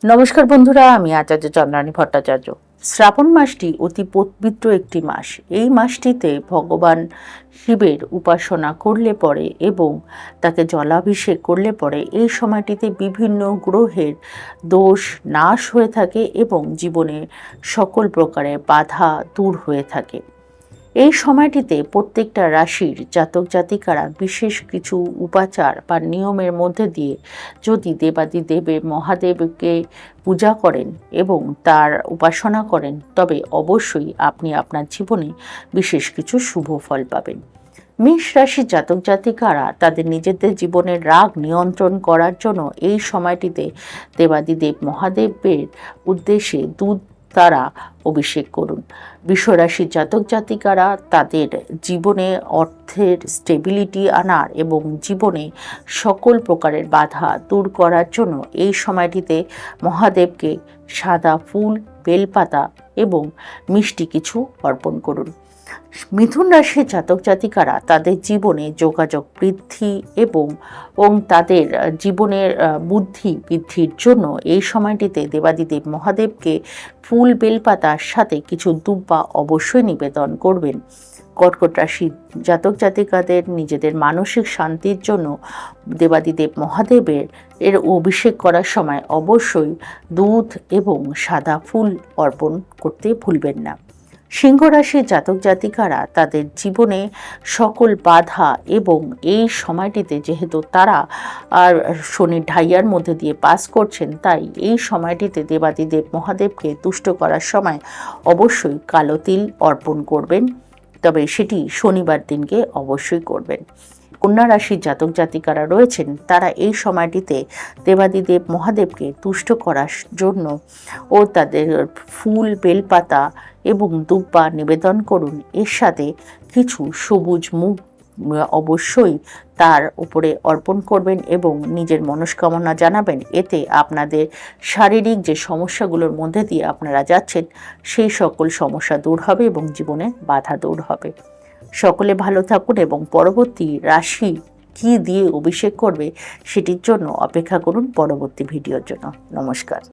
নমস্কার বন্ধুরা, আমি আচার্য চন্দ্রানী ভট্টাচার্য। শ্রাবণ মাসটি অতি পবিত্র একটি মাস। এই মাসটিতে ভগবান শিবের উপাসনা করলে পরে এবং তাকে জলাভিষেক করলে পরে এই সময়টিতে বিভিন্ন গ্রহের দোষ নাশ হয়ে থাকে এবং জীবনে সকল প্রকারের বাধা দূর হয়ে থাকে। এই সময়টিতে প্রত্যেকটা রাশির জাতক জাতিকারা বিশেষ কিছু উপাচার বা নিয়মের মধ্যে দিয়ে যদি দেবাদিদেবের মহাদেবকে পূজা করেন এবং তার উপাসনা করেন, তবে অবশ্যই আপনি আপনার জীবনে বিশেষ কিছু শুভ ফল পাবেন। মেষ রাশির জাতক জাতিকারা তাদের নিজেদের জীবনের রাগ নিয়ন্ত্রণ করার জন্য এই সময়টিতে দেবাদিদেব মহাদেবের উদ্দেশ্যে দুধ দ্বারা অভিষেক করুন। বৃষরাশির জাতক জাতিকারা তাদের জীবনে অর্থের স্টেবিলিটি আনার এবং জীবনে সকল প্রকারের বাধা দূর করার জন্য এই সময়টিতে মহাদেবকে সাদা ফুল, বেলপাতা এবং মিষ্টি কিছু অর্পণ করুন। মিথুন রাশির জাতক জাতিকারা তাদের জীবনে যোগাযোগ বৃদ্ধি এবং তাদের জীবনের বুদ্ধি বৃদ্ধির জন্য এই সময়টিতে দেবাদিদেব মহাদেবকে ফুল বেলপাতার সাথে কিছু দুব্বা অবশ্যই নিবেদন করবেন। কর্কট রাশির জাতক জাতিকাদের নিজেদের মানসিক শান্তির জন্য দেবাদিদেব মহাদেবের অভিষেক করার সময় অবশ্যই দুধ এবং সাদা ফুল অর্পণ করতে ভুলবেন না। সিংহ রাশির জাতক জাতিকারা তাদের জীবনে সকল বাধা এবং এই সময়টিতে যেহেতু তারা আর শনির ঢাইয়ার মধ্যে দিয়ে পাস করছেন, তাই এই সময়টিতে দেবাদিদেব মহাদেবকে তুষ্ট করার সময় অবশ্যই কালো তিল অর্পণ করবেন, তবে সেটি শনিবার দিনকে অবশ্যই করবেন। কন্যা রাশির জাতক জাতিকারা রয়েছেন, তারা এই সময়টিতে দেবাদিদেব মহাদেবকে তুষ্ট করার জন্য ও তাদের ফুল, বেলপাতা এবং দুব্বা নিবেদন করুন। এর সাথে কিছু সবুজ মুগ অবশ্যই তার উপরে অর্পণ করবেন এবং নিজের মনস্কামনা জানাবেন। এতে আপনাদের শারীরিক যে সমস্যাগুলোর মধ্যে দিয়ে আপনারা যাচ্ছেন সেই সকল সমস্যা দূর হবে এবং জীবনে বাধা দূর হবে। সকলে ভালো থাকুন এবং পরবর্তী রাশি কি দিয়ে অভিষেক করবে সেটির জন্য অপেক্ষা করুন পরবর্তী ভিডিওর জন্য। নমস্কার।